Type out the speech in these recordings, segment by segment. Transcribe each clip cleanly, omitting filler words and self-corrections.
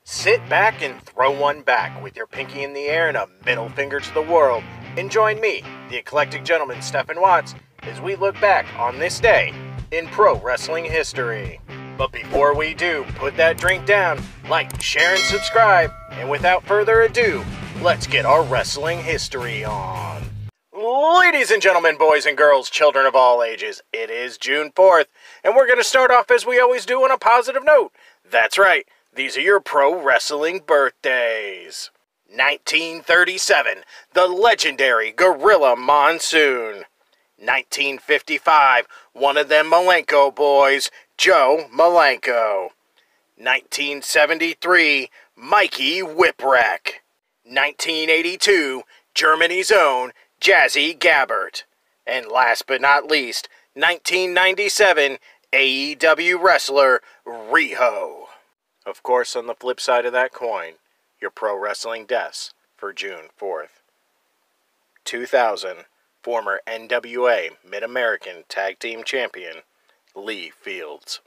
Sit back and throw one back with your pinky in the air and a middle finger to the world, and join me, the eclectic gentleman Stephen Watts, as we look back on this day in pro wrestling history. But before we do, put that drink down, like, share, and subscribe, and without further ado, let's get our wrestling history on. Ladies and gentlemen, boys and girls, children of all ages, it is June 4th, and we're going to start off as we always do on a positive note. That's right, these are your pro wrestling birthdays. 1937, the legendary Gorilla Monsoon. 1955, one of them Malenko boys, Joe Malenko. 1973, Mikey Whipwreck. 1982, Germany's own Jazzy Gabert. And last but not least, 1997, AEW wrestler Riho. Of course, on the flip side of that coin, your pro wrestling deaths for June 4th. 2000, former NWA Mid-American Tag Team Champion, Lee Fields.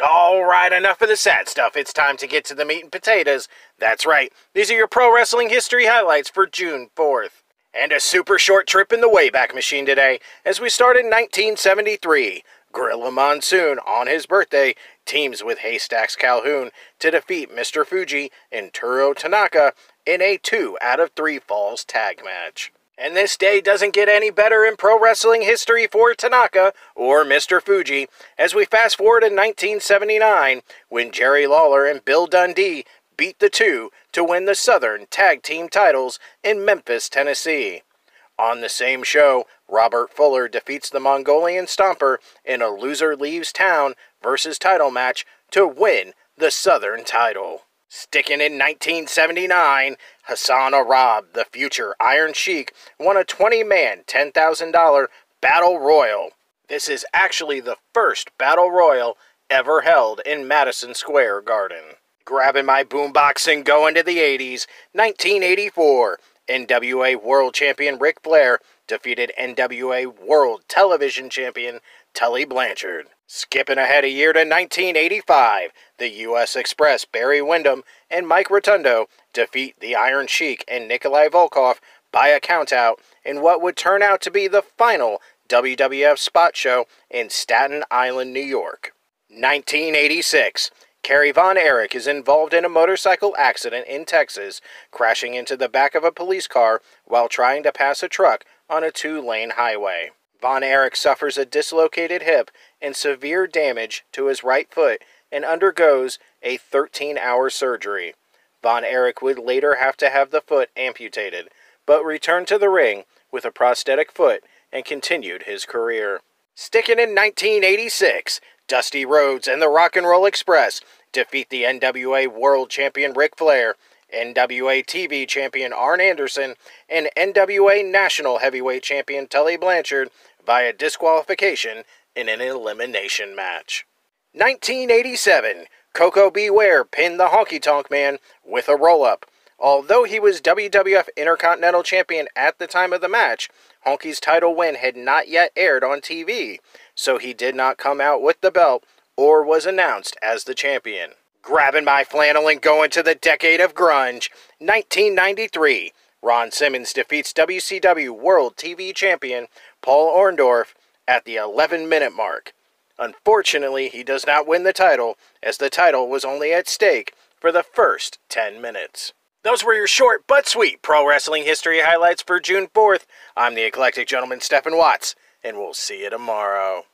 Alright, enough of the sad stuff. It's time to get to the meat and potatoes. That's right, these are your pro wrestling history highlights for June 4th. And a super short trip in the Wayback Machine today, as we start in 1973. Gorilla Monsoon, on his birthday, teams with Haystacks Calhoun to defeat Mr. Fuji and Turo Tanaka in a 2 out of 3 falls tag match. And this day doesn't get any better in pro wrestling history for Tanaka or Mr. Fuji, as we fast forward in 1979, when Jerry Lawler and Bill Dundee beat the two to win the Southern Tag Team titles in Memphis, Tennessee. On the same show, Robert Fuller defeats the Mongolian Stomper in a loser leaves town versus title match to win the Southern title. Sticking in 1979, Hassan Arab, the future Iron Sheik, won a 20-man, $10,000 Battle Royal. This is actually the first Battle Royal ever held in Madison Square Garden. Grabbing my boombox and going to the 80s, 1984, NWA World Champion Ric Flair defeated NWA World Television Champion Tully Blanchard. Skipping ahead a year to 1985, the U.S. Express Barry Windham and Mike Rotundo defeat the Iron Sheik and Nikolai Volkov by a countout in what would turn out to be the final WWF spot show in Staten Island, New York. 1986, Kerry Von Erich is involved in a motorcycle accident in Texas, crashing into the back of a police car while trying to pass a truck on a 2-lane highway. Von Erich suffers a dislocated hip and severe damage to his right foot and undergoes a 13-hour surgery. Von Erich would later have to have the foot amputated, but returned to the ring with a prosthetic foot and continued his career. Sticking in 1986, Dusty Rhodes and the Rock and Roll Express defeat the NWA World Champion Ric Flair, NWA TV Champion Arn Anderson, and NWA National Heavyweight Champion Tully Blanchard via disqualification in an elimination match. 1987, Koko B. Ware pinned the Honky Tonk Man with a roll-up. Although he was WWF Intercontinental Champion at the time of the match, Honky's title win had not yet aired on TV, so he did not come out with the belt or was announced as the champion. Grabbing my flannel and going to the decade of grunge, 1993, Ron Simmons defeats WCW World TV Champion Paul Orndorff at the 11-minute mark. Unfortunately, he does not win the title, as the title was only at stake for the first 10 minutes. Those were your short but sweet pro wrestling history highlights for June 4th. I'm the eclectic gentleman Stephen Watts, and we'll see you tomorrow.